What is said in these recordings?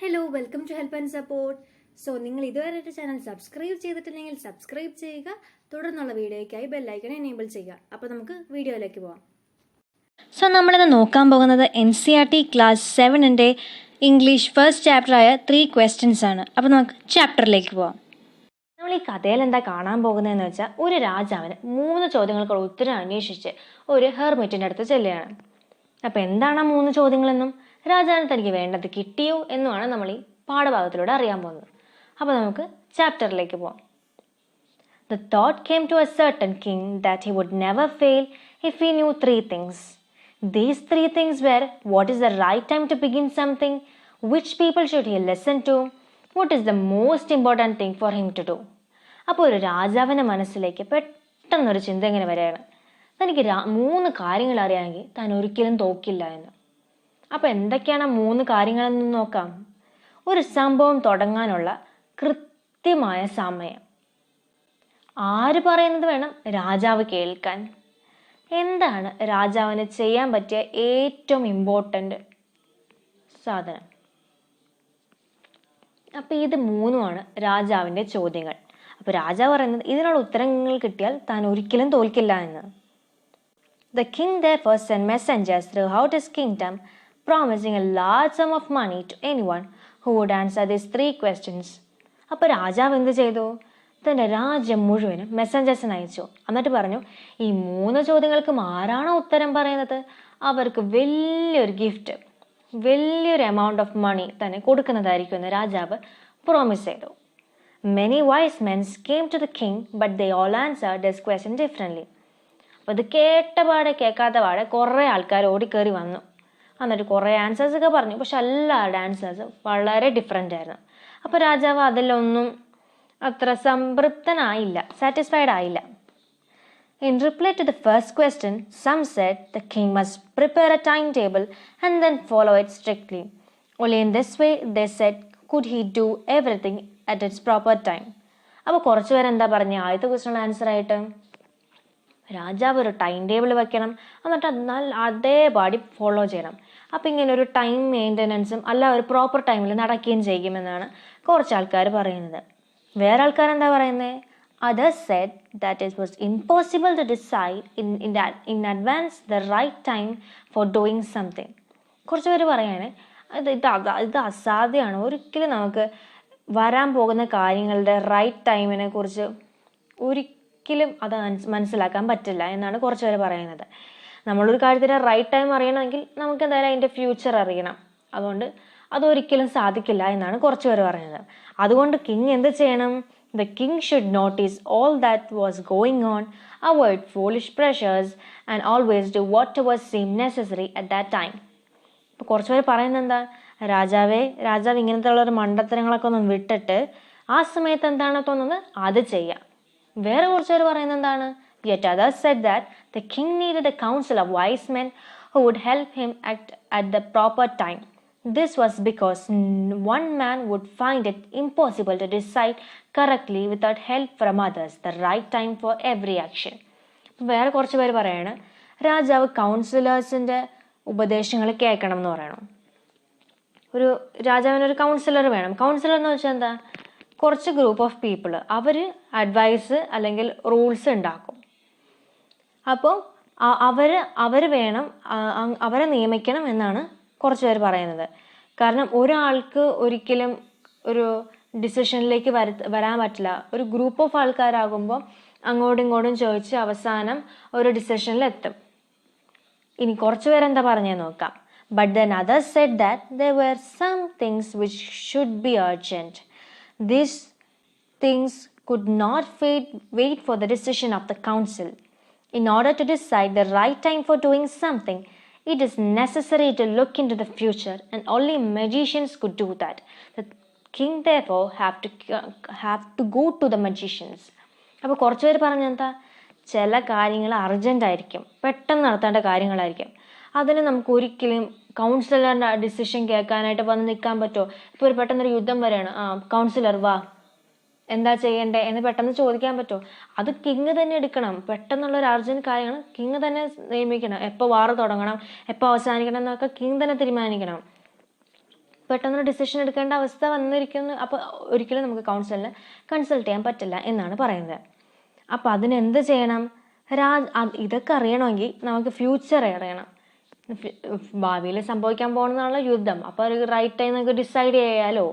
Hello, welcome to help and support. So നിങ്ങൾ ഇതുവരെ channel subscribe ചെയ്തിട്ടില്ലെങ്കിൽ സബ്സ്ക്രൈബ് ചെയ്യുക, തുടർന്നുള്ള വീഡിയോയ്ക്കായി ബെല്ലൈക്കൺ എനേബിൾ ചെയ്യുക. അപ്പോൾ നമുക്ക് വീഡിയോയിലേക്ക് പോകാം. സോ നമ്മളിന്ന് നോക്കാൻ പോകുന്നത് NCERT ക്ലാസ് 7 ഇംഗ്ലീഷ് ഫസ്റ്റ് ചാപ്റ്ററായ 3 ക്വസ്റ്റ്യൻസ് ആണ്. അപ്പോൾ നമുക്ക് ചാപ്റ്ററിലേക്ക് പോകാം. നമ്മൾ ഈ കഥയിൽ എന്താ കാണാൻ പോകുന്നതെന്ന് വെച്ചാൽ, ഒരു രാജാവിന് 3 ചോദ്യങ്ങൾക്കുള്ള ഉത്തരം അന്വേഷിച്ച് ഒരു ഹെർമിറ്റിൻ്റെ അടുത്ത് ചെല്ലുകയാണ്. അപ്പോൾ എന്താണ് ആ 3 ചോദ്യങ്ങളെന്നും രാജാവിന് തനിക്ക് വേണ്ടത് കിട്ടിയോ എന്നുമാണ് നമ്മൾ ഈ പാഠഭാഗത്തിലൂടെ അറിയാൻ പോകുന്നത്. അപ്പോൾ നമുക്ക് ചാപ്റ്ററിലേക്ക് പോകാം. The thought came to a certain king that he would never fail if he knew 3 things. These 3 things were: what is the right time to begin something, which people should he listen to, what is the most important thing for him to do. അപ്പോൾ ഒരു രാജാവിൻ്റെ മനസ്സിലേക്ക് പെട്ടെന്നൊരു ചിന്ത ഇങ്ങനെ വരികയാണ്, തനിക്ക് 3 കാര്യങ്ങൾ അറിയാമെങ്കിൽ താൻ ഒരിക്കലും തോക്കില്ല എന്ന്. അപ്പോൾ എന്തൊക്കെയാണ് 3 കാര്യങ്ങളെന്ന് നോക്കാം. ഒരു സംഭവം തുടങ്ങാനുള്ള കൃത്യമായ സമയം, ആര് പറയുന്നത് വേണം രാജാവ് കേൾക്കാൻ, എന്താണ് രാജാവിന് ചെയ്യാൻ പറ്റിയ ഏറ്റവും ഇമ്പോർട്ടൻ്റ് സാധനം. അപ്പം ഇത് 3 രാജാവിൻ്റെ ചോദ്യങ്ങൾ. അപ്പോൾ രാജാവ് പറയുന്നത് ഇതിനുള്ള ഉത്തരങ്ങൾ കിട്ടിയാൽ താൻ ഒരിക്കലും തോൽക്കില്ല എന്ന്. The king therefore sent messengers throughout his kingdom, promising a large sum of money to anyone who would answer these 3 questions. അപ്പോൾ രാജാവ് എന്ത് ചെയ്തു? തൻ്റെ രാജ്യം മുഴുവനും മെസ്സഞ്ചേഴ്സിന് അയച്ചു. എന്നിട്ട് പറഞ്ഞു, ഈ 3 ചോദ്യങ്ങൾക്കും ആരാണോ ഉത്തരം പറയുന്നത് അവർക്ക് വലിയൊരു ഗിഫ്റ്റ്, വലിയൊരു എമൗണ്ട് ഓഫ് മണി തന്നെ കൊടുക്കുന്നതായിരിക്കും എന്ന് രാജാവ് പ്രോമിസ് ചെയ്തു. Many wise men came to the king, but they all answered this question differently. അപ്പോൾ ഇത് കേട്ടപാടെ കേൾക്കാത്ത പാടെ കുറേ ആൾക്കാർ ഓടിക്കയറി വന്നു. എന്നിട്ട് കുറേ ആൻസേഴ്സ് ഒക്കെ പറഞ്ഞു. പക്ഷെ എല്ലാവരുടെ ആൻസേഴ്സ് വളരെ ഡിഫറെൻ്റ് ആയിരുന്നു. അപ്പോൾ രാജാവ് അതിലൊന്നും അത്ര സംതൃപ്തനായില്ല, സാറ്റിസ്ഫൈഡ് ആയില്ല. In reply to the first question, some said the king must prepare a timetable and then follow it strictly. Only in this way, they said, could he do everything at its proper time. അപ്പോൾ കുറച്ച് പേരെന്താ പറഞ്ഞ ആദ്യത്തെ ക്വസ്റ്റ്യനുള്ള answer ആയിട്ട്, രാജാവ് ഒരു time table വെക്കണം, എന്നിട്ട് എന്നാൽ അതേപാടി ഫോളോ ചെയ്യണം. അപ്പം ഇങ്ങനെ ഒരു ടൈം മെയിൻ്റനൻസും അല്ല ഒരു പ്രോപ്പർ ടൈമിൽ നടക്കുകയും ചെയ്യുമെന്നാണ് കുറച്ച് ആൾക്കാർ പറയുന്നത്. വേറെ ആൾക്കാരെന്താ പറയുന്നത്? Others said that it was impossible to decide in advance the right time for doing something. കുറച്ച് പേര് പറയാണ് ഇത് അസാധ്യമാണ്, ഒരിക്കലും നമുക്ക് വരാൻ പോകുന്ന കാര്യങ്ങളുടെ റൈറ്റ് ടൈമിനെ കുറിച്ച് ഒരിക്കലും അത് മനസ്സിലാക്കാൻ പറ്റില്ല എന്നാണ് കുറച്ച് പേര് പറയുന്നത്. നമ്മളൊരു കാര്യത്തിൻ്റെ റൈറ്റ് ടൈം അറിയണമെങ്കിൽ നമുക്ക് എന്തായാലും അതിൻ്റെ ഫ്യൂച്ചർ അറിയണം, അതുകൊണ്ട് അതൊരിക്കലും സാധിക്കില്ല എന്നാണ് കുറച്ച് പേര് പറയുന്നത്. അതുകൊണ്ട് കിങ് എന്ത് ചെയ്യണം? The king should notice all that was going on, avoid foolish pressures, and always do whatever seemed necessary at that time. ഇപ്പോൾ കുറച്ച് പേര് പറയുന്നത് എന്താ, രാജാവ് ഇങ്ങനത്തെ ഉള്ളൊരു മണ്ടത്തരങ്ങളൊക്കെ ഒന്ന് വിട്ടിട്ട് ആ സമയത്ത് എന്താണോ തോന്നുന്നത് അത് ചെയ്യാം. വേറെ കുറച്ച് പേര് പറയുന്നത് എന്താണ്, yet others said that the king needed a council of wise men who would help him act at the proper time. This was because one man would find it impossible to decide correctly without help from others, the right time for every action. വേറെ കുറച്ച് പേര് പറയാണ്, രാജാവ് കൗൺസിലേഴ്സിൻ്റെ ഉപദേശങ്ങൾ കേൾക്കണം എന്ന് പറയണം. രാജാവിനൊരു councillor വേണം. കൗൺസിലർ എന്ന് വെച്ചാൽ എന്താ, കുറച്ച് ഗ്രൂപ്പ് ഓഫ് പീപ്പിൾ അവർ അഡ്വൈസ് അല്ലെങ്കിൽ റൂൾസ് ഉണ്ടാക്കും. അപ്പോൾ അവർ വേണം, അവരെ നിയമിക്കണം എന്നാണ് കുറച്ച് പേര് പറയുന്നത്. കാരണം ഒരാൾക്ക് ഒരിക്കലും ഒരു ഡിസിഷനിലേക്ക് വരാൻ പറ്റില്ല. ഒരു ഗ്രൂപ്പ് ഓഫ് ആൾക്കാരാകുമ്പോൾ അങ്ങോട്ടും ഇങ്ങോട്ടും ചോദിച്ച് അവസാനം ഒരു ഡിസിഷനിൽ എത്തും. ഇനി കുറച്ച് പേരെന്താ പറഞ്ഞതെന്ന് നോക്കാം. But then others said that there were some things which should be urgent. These things could not wait for the decision of the council. In order to decide the right time for doing something, it is necessary to look into the future, and only magicians could do that. The king therefore have to go to the magicians. അപ്പോൾ കുറച്ച് പേര് പറഞ്ഞെന്താ, ചില കാര്യങ്ങൾ urgent ആയിരിക്കും, പെട്ടെന്ന് നടത്തേണ്ട കാര്യങ്ങളായിരിക്കും. അതിന് നമുക്ക് ഒരിക്കലും കൗൺസിലറിൻ്റെ ഡിസിഷൻ കേൾക്കാനായിട്ട് വന്ന് നിൽക്കാൻ പറ്റുമോ? ഇപ്പോൾ ഒരു പെട്ടെന്നൊരു യുദ്ധം വരെയാണ്, കൗൺസിലർ വാ എന്താ ചെയ്യണ്ടേ എന്ന് പെട്ടെന്ന് ചോദിക്കാൻ പറ്റുമോ? അത് കിങ് തന്നെ എടുക്കണം. പെട്ടെന്നുള്ളൊരു അർജൻറ്റ് കാര്യങ്ങൾ കിങ് തന്നെ നിയമിക്കണം. എപ്പോൾ വാർ തുടങ്ങണം, എപ്പോൾ അവസാനിക്കണം എന്നൊക്കെ കിങ് തന്നെ തീരുമാനിക്കണം. പെട്ടെന്നൊരു ഡിസിഷൻ എടുക്കേണ്ട അവസ്ഥ വന്നിരിക്കുന്നു. അപ്പോൾ ഒരിക്കലും നമുക്ക് കൗൺസിലിനെ കൺസൾട്ട് ചെയ്യാൻ പറ്റില്ല എന്നാണ് പറയുന്നത്. അപ്പോൾ അതിനെന്ത് ചെയ്യണം? ഇതൊക്കെ അറിയണമെങ്കിൽ നമുക്ക് ഫ്യൂച്ചർ അറിയണം. ഭാവിയിൽ സംഭവിക്കാൻ പോകുന്നതാണല്ലോ യുദ്ധം. അപ്പോൾ ഒരു റൈറ്റ് ടൈം നമുക്ക് ഡിസൈഡ് ചെയ്യാലോ.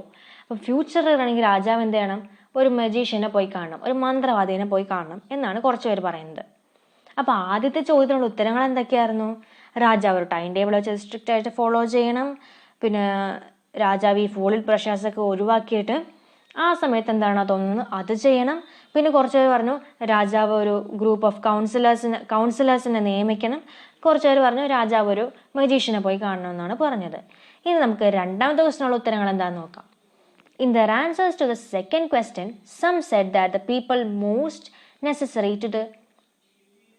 അപ്പോൾ ഫ്യൂച്ചർ അറിയണമെങ്കിൽ രാജാവ് എന്ത് ചെയ്യണം? ഒരു മജീഷ്യനെ പോയി കാണണം, ഒരു മന്ത്രവാദിനെ പോയി കാണണം എന്നാണ് കുറച്ച് പേര് പറയുന്നത്. അപ്പോൾ ആദ്യത്തെ ചോദ്യത്തിനുള്ള ഉത്തരങ്ങൾ എന്തൊക്കെയായിരുന്നു? രാജാവ് ഒരു ടൈം ടേബിൾ വെച്ച് സ്ട്രിക്റ്റ് ആയിട്ട് ഫോളോ ചെയ്യണം. പിന്നെ രാജാവ് ഈ ഫോളിൽ പ്രഷേഴ്സൊക്കെ ഒഴിവാക്കിയിട്ട് ആ സമയത്ത് എന്താണോ തോന്നുന്നത് അത് ചെയ്യണം. പിന്നെ കുറച്ച് പേര് പറഞ്ഞു രാജാവ് ഒരു ഗ്രൂപ്പ് ഓഫ് കൗൺസിലേഴ്സിനെ നിയമിക്കണം. കുറച്ച് പേര് പറഞ്ഞു രാജാവ് ഒരു മജീഷ്യനെ പോയി കാണണമെന്നാണ് പറഞ്ഞത്. ഇനി നമുക്ക് രണ്ടാമത്തെ ക്വസ്റ്റിനുള്ള ഉത്തരങ്ങൾ എന്താണെന്ന് നോക്കാം. In their answers to the second question, some said that the people most necessary to the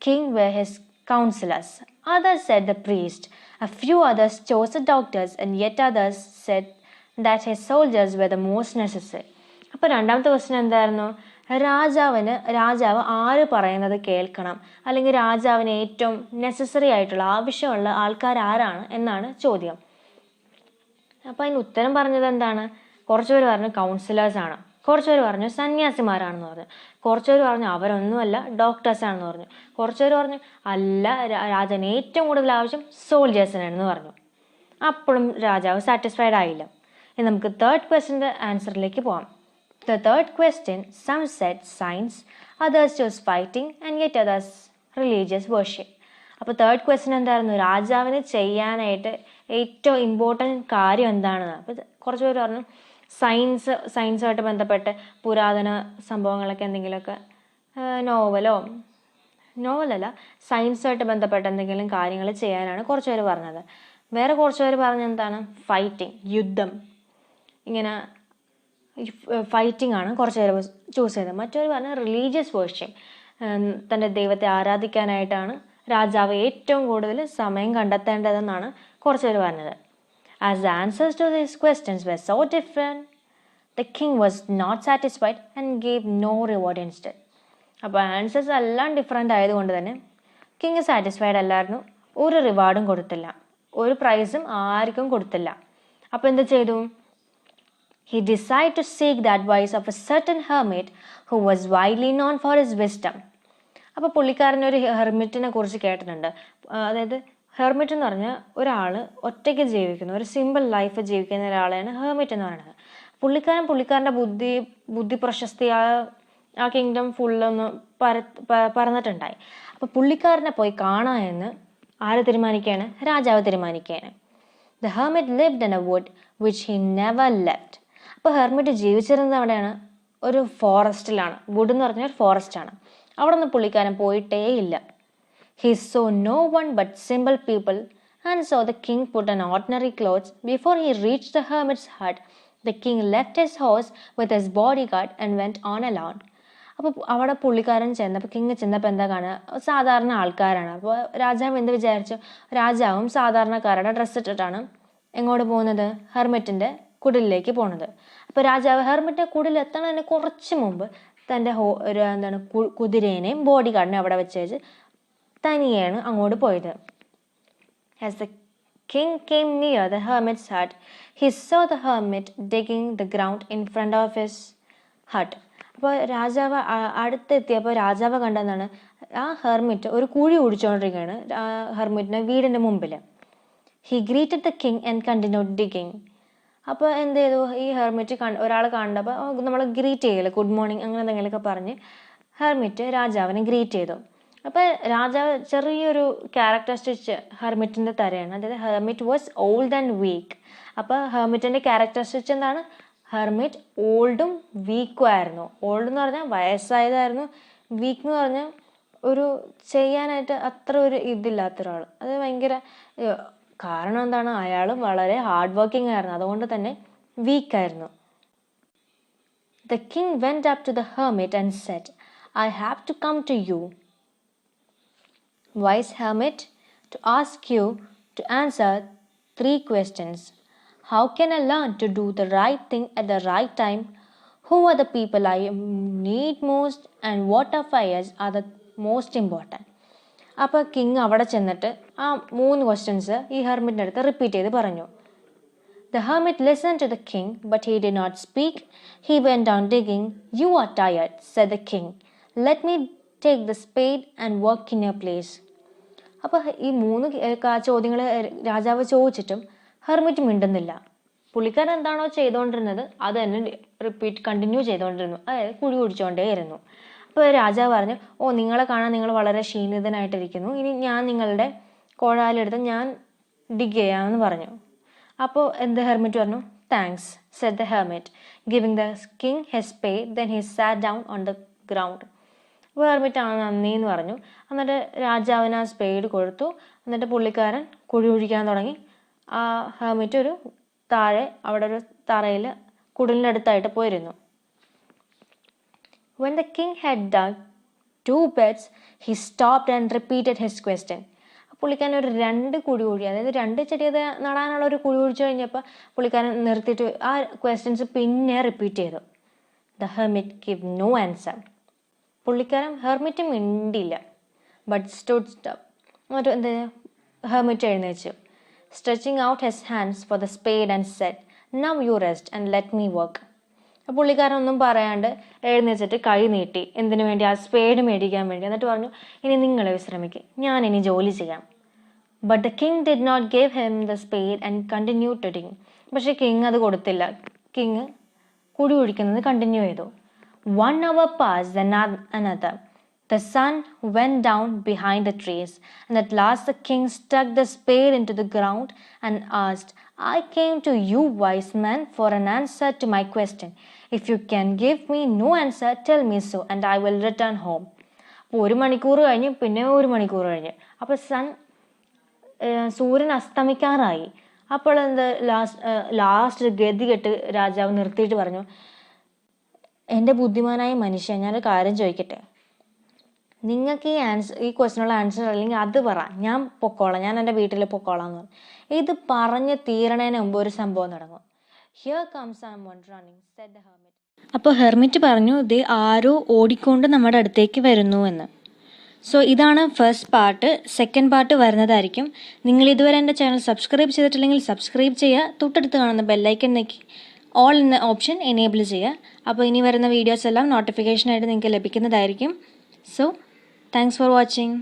king were his counselors. Others said the priest. A few others chose the doctors, and yet others said that his soldiers were the most necessary. അപ്പോൾ രണ്ടാമത്തെ question എന്തായിരുന്നു? രാജാവ് ആര് പറയുന്നത് കേൾക്കണം, അല്ലെങ്കിൽ രാജാവിന് ഏറ്റവും നെസസറി ആയിട്ടുള്ള ആവശ്യമുള്ള ആൾക്കാർ ആരാണ് എന്നാണ് ചോദ്യം. അപ്പോൾ അതിന് ഉത്തരം പറഞ്ഞത് എന്താണ്? കുറച്ച് പേര് പറഞ്ഞു കൗൺസിലേഴ്സാണ്, കുറച്ച് പേര് പറഞ്ഞു സന്യാസിമാരാണെന്ന് പറഞ്ഞു, കുറച്ച് പേര് പറഞ്ഞു അവരൊന്നുമല്ല ഡോക്ടേഴ്സാണെന്ന് പറഞ്ഞു, കുറച്ച് പേര് പറഞ്ഞു അല്ല രാജാവിന് ഏറ്റവും കൂടുതൽ ആവശ്യം സോൾജേഴ്സിനാണെന്ന് പറഞ്ഞു. അപ്പോഴും രാജാവ് സാറ്റിസ്ഫൈഡ് ആയില്ല. ഇനി നമുക്ക് തേർഡ് ക്വസ്റ്റ്യൻ്റെ ആൻസറിലേക്ക് പോകാം. The third question, some said science, others chose fighting, and yet others religious worship. അപ്പോൾ തേർഡ് ക്വസ്റ്റ്യൻ എന്തായിരുന്നു? രാജാവിന് ഏറ്റവും ഇമ്പോർട്ടൻറ്റ് കാര്യം എന്താണെന്ന്. അപ്പോൾ കുറച്ച് പേര് പറഞ്ഞു സയൻസുമായിട്ട് ബന്ധപ്പെട്ട് പുരാതന സംഭവങ്ങളൊക്കെ എന്തെങ്കിലുമൊക്കെ നോവലല്ല സയൻസുമായിട്ട് ബന്ധപ്പെട്ട എന്തെങ്കിലും കാര്യങ്ങൾ ചെയ്യാനാണ് കുറച്ച് പേര് പറഞ്ഞത്. വേറെ കുറച്ച് പേര് പറഞ്ഞത് എന്താണ്? ഫൈറ്റിംഗ്, യുദ്ധം, ഇങ്ങനെ ഫൈറ്റിംഗ് ആണ് കുറച്ച് പേര് ചൂസ് ചെയ്തത്. മറ്റൊരു പറഞ്ഞ റിലീജിയസ് വേർഷിപ്പ്, തൻ്റെ ദൈവത്തെ ആരാധിക്കാനായിട്ടാണ് രാജാവ് ഏറ്റവും കൂടുതൽ സമയം കണ്ടെത്തേണ്ടതെന്നാണ് കുറച്ച് പേര് പറഞ്ഞത്. As the answers to these questions were so different, the king was not satisfied and gave no reward instead. അപ്പോൾ ആൻസേഴ്സ് എല്ലാം ഡിഫറെൻ്റ് ആയതുകൊണ്ട് തന്നെ കിങ് സാറ്റിസ്ഫൈഡ് അല്ലായിരുന്നു, ഒരു റിവാർഡും കൊടുത്തില്ല, ഒരു പ്രൈസും ആർക്കും കൊടുത്തില്ല. അപ്പോൾ എന്ത് ചെയ്തു? He decided to seek the advice of a certain hermit who was widely known for his wisdom. അപ്പോൾ പുള്ളിക്കാരനൊരു ഹെർമിറ്റിനെ കുറിച്ച് കേട്ടിട്ടുണ്ട്. അതായത് ഹെർമിറ്റ് എന്ന് പറഞ്ഞാൽ ഒരാൾ ഒറ്റയ്ക്ക് ജീവിക്കുന്ന, ഒരു സിമ്പിൾ ലൈഫ് ജീവിക്കുന്ന ഒരാളെയാണ് ഹെർമിറ്റ് എന്ന് പറയുന്നത്. പുള്ളിക്കാരൻ്റെ ബുദ്ധി പ്രശസ്തി ആ കിങ്ഡം ഫുള്ളൊന്ന് പറന്നിട്ടുണ്ടായി. അപ്പോൾ പുള്ളിക്കാരനെ പോയി കാണാമെന്ന് ആര് തീരുമാനിക്കുകയാണ്? രാജാവ് തീരുമാനിക്കുകയാണ്. The hermit lived in a wood which he never left. അപ്പോൾ ഹെർമിറ്റ് ജീവിച്ചിരുന്നത് അവിടെയാണ്, ഒരു ഫോറസ്റ്റിലാണ്. വുഡ് എന്ന് പറഞ്ഞാൽ ഫോറസ്റ്റാണ്. അവിടെ നിന്ന് പുള്ളിക്കാരൻ പോയിട്ടേ ഇല്ല. He saw no one but simple people, and so the king put on ordinary clothes. Before he reached the hermit's hut, the king left his horse with his bodyguard and went on alone. അപ്പോൾ അവിടെ പുള്ളിക്കാരൻ king ചെന്നപ്പോൾ എന്താ കാണുക? സാധാരണ ആൾക്കാരാണ്. അപ്പോൾ രാജാവ് എന്ത് വിചാരിച്ചു? രാജാവും സാധാരണക്കാരുടെ ഡ്രസ്സ് ഇട്ടിട്ടാണ് എങ്ങോട്ട് പോകുന്നത്? ഹെർമിറ്റിൻ്റെ കുടിലേക്ക് പോകുന്നത്. അപ്പോൾ രാജാവ് ഹെർമിറ്റിൻ്റെ കുടിൽ എത്തണതിന് കുറച്ച് മുമ്പ് തൻ്റെ കുതിരേനെയും ബോഡി ഗാർഡിനെയും അവിടെ വെച്ച് തനിയാണ് അങ്ങോട്ട് പോയത്. As the king came near the hermit's hut, he saw the hermit digging the ground in front of his hut. അപ്പോൾ രാജാവ് അടുത്തെത്തിയപ്പോൾ രാജാവ് കണ്ടെന്നാണ് ആ ഹെർമിറ്റ് ഒരു കുഴി കുടിച്ചുകൊണ്ടിരിക്കുകയാണ് ഹെർമിറ്റിൻ്റെ വീടിൻ്റെ മുമ്പിൽ. He greeted the king and continued digging. അപ്പോൾ എന്ത് ചെയ്തു? ഈ ഹെർമിറ്റ് ഒരാൾ കണ്ടപ്പോൾ നമ്മൾ ഗ്രീറ്റ് ചെയ്യില്ല, ഗുഡ് മോർണിംഗ് അങ്ങനെ എന്തെങ്കിലുമൊക്കെ പറഞ്ഞ് ഹെർമിറ്റ് രാജാവിനെ ഗ്രീറ്റ് ചെയ്തു. അപ്പോൾ രാജാവ് ചെറിയൊരു ക്യാരക്ടറിസ്റ്റിക്സ് ഹെർമിറ്റിൻ്റെ തരയാണ്. അതായത് hermit was old and week. അപ്പോൾ ഹെർമിറ്റിൻ്റെ ക്യാരക്ടറിസ്റ്റിക്സ് എന്താണ്? ഹെർമിറ്റ് ഓൾഡും വീക്കും ആയിരുന്നു. ഓൾഡ് എന്ന് പറഞ്ഞാൽ വയസ്സായതായിരുന്നു, വീക്ക് എന്ന് പറഞ്ഞാൽ ഒരു ചെയ്യാനായിട്ട് അത്ര ഒരു ഇതില്ലാത്ത ഒരാൾ. അത് ഭയങ്കര കാരണം എന്താണ്? അയാൾ വളരെ ഹാർഡ് വർക്കിംഗ് ആയിരുന്നു, അതുകൊണ്ട് തന്നെ വീക്കായിരുന്നു. The king went up to the hermit and said, I have to come to you, wise hermit, to ask you to answer 3 questions. How can I learn to do the right thing at the right time? Who are the people I need most? And what affairs are the most important? അപ്പോൾ king അവിടെ ചെന്നിട്ട് ആ 3 questions ഈ ഹെർമിറ്റിൻ്റെ അടുത്ത് repeat ചെയ്ത് പറഞ്ഞു. The hermit listened to the king, but he did not speak. He went on digging. "You are tired," said the king. "Let me take the spade and work in your place." അപ്പോൾ ഈ 3 ചോദ്യങ്ങൾ രാജാവ് ചോദിച്ചിട്ടും hermit മിണ്ടുന്നില്ല. പുള്ളിക്കാരൻ എന്താണോ ചെയ്തുകൊണ്ടിരുന്നത് അത് തന്നെ കണ്ടിന്യൂ ചെയ്തുകൊണ്ടിരുന്നു, അതായത് കുഴി കുടിച്ചുകൊണ്ടേയിരുന്നു. അപ്പോൾ രാജാവ് പറഞ്ഞു, "ഓ, നിങ്ങളെ കാണാൻ നിങ്ങൾ വളരെ ക്ഷീണിതനായിട്ടിരിക്കുന്നു, ഇനി ഞാൻ നിങ്ങളുടെ കോഴാലെടുത്ത് ഞാൻ ഡിഗ് ചെയ്യാമെന്ന് പറഞ്ഞു. അപ്പോൾ എന്ത് ഹെർമിറ്റ് പറഞ്ഞു, "thanks," said the hermit, giving the king his spade. Then he sat down on the ground. അപ്പോൾ ഹെർമിറ്റ് ആണ് നന്ദി എന്ന് പറഞ്ഞു. എന്നിട്ട് രാജാവിന് ആ സ്പേഡ് കൊടുത്തു. എന്നിട്ട് പുള്ളിക്കാരൻ കുഴി കുഴിക്കാൻ തുടങ്ങി. ആ ഹെർമിറ്റ് ഒരു താഴെ അവിടെ ഒരു തറയിൽ കുടിലിൻ്റെ അടുത്തായിട്ട് പോയിരുന്നു. When the king had dug 2 beds, he stopped and repeated his question. പുള്ളിക്കാരൻ ഒരു 2 കുഴി കുഴി, അതായത് 2 ചെടി നടാനുള്ള ഒരു കുഴി കുഴിച്ചു കഴിഞ്ഞപ്പോൾ പുള്ളിക്കാരൻ നിർത്തിയിട്ട് ആ ക്വസ്റ്റ്യൻസ് പിന്നെ റിപ്പീറ്റ് ചെയ്തു. The hermit gave no answer. പുള്ളിക്കാരൻ ഹെർമിറ്റ് മിണ്ടില്ല, ബട്ട് സ്റ്റുഡ് സ്റ്റപ്പ്. എന്നിട്ട് എന്ത് hermit എഴുന്നേച്ചു. Stretching out his hands for the spade and said, "Now you rest and let me work." പുള്ളിക്കാരൻ ഒന്നും പറയാണ്ട് എഴുന്നേച്ചിട്ട് കൈ നീട്ടി. എന്തിനു വേണ്ടി? ആ സ്പേഡ് മേടിക്കാൻ വേണ്ടി. എന്നിട്ട് പറഞ്ഞു, "ഇനി നിങ്ങൾ വിശ്രമിക്കുക, ഞാൻ ഇനി ജോലി ചെയ്യാം." But the king did not give him the spade and continued to dig. പക്ഷെ കിങ് അത് കൊടുത്തില്ല. കിങ് കുഴി കുഴിക്കുന്നത് കണ്ടിന്യൂ ചെയ്തു. 1 hour passed, then another. The sun went down behind the trees, and at last the king stuck the spade into the ground and asked, "I came to you, wise man, for an answer to my question. If you can give me no answer, tell me so, and I will return home." അപ്പോൾ 1 മണിക്കൂർ കഴിഞ്ഞ്, പിന്നെ 1 മണിക്കൂർ കഴിഞ്ഞ്, അപ്പോൾ സൂര്യൻ അസ്തമിക്കാറായി. അപ്പോൾ last ഗതികെട്ട് രാജാവ് നിർത്തിയിട്ട് പറഞ്ഞു, "എൻ്റെ ബുദ്ധിമാനായ മനുഷ്യ, ഞാനൊരു കാര്യം ചോദിക്കട്ടെ. നിങ്ങൾക്ക് ഈ ക്വസ്റ്റിനുള്ള ആൻസർ അല്ലെങ്കിൽ അത് പറ, ഞാൻ പൊക്കോളാം, ഞാൻ എൻ്റെ വീട്ടിൽ പൊക്കോളാം എന്ന് പറഞ്ഞു. ഇത് പറഞ്ഞ് തീരണേന് മുമ്പ് ഒരു സംഭവം നടന്നു. "Here comes someone running," said the hermit. അപ്പോൾ ഹെർമിറ്റ് പറഞ്ഞു, "ദേ ആരോ ഓടിക്കൊണ്ട് നമ്മുടെ അടുത്തേക്ക് വരുന്നു" എന്ന്. സോ ഇതാണ് ഫസ്റ്റ് പാർട്ട്. സെക്കൻഡ് പാർട്ട് വരുന്നതായിരിക്കും. നിങ്ങൾ ഇതുവരെ എൻ്റെ ചാനൽ സബ്സ്ക്രൈബ് ചെയ്തിട്ടില്ലെങ്കിൽ സബ്സ്ക്രൈബ് ചെയ്യുക. തൊട്ടടുത്ത് കാണുന്ന ബെല്ലൈക്കൺ ഞെക്കി ഓൾ എന്ന ഓപ്ഷൻ എനേബിൾ ചെയ്യുക. അപ്പോൾ ഇനി വരുന്ന വീഡിയോസ് എല്ലാം നോട്ടിഫിക്കേഷനായിട്ട് നിങ്ങൾക്ക് ലഭിക്കുന്നതായിരിക്കും. So thanks for watching.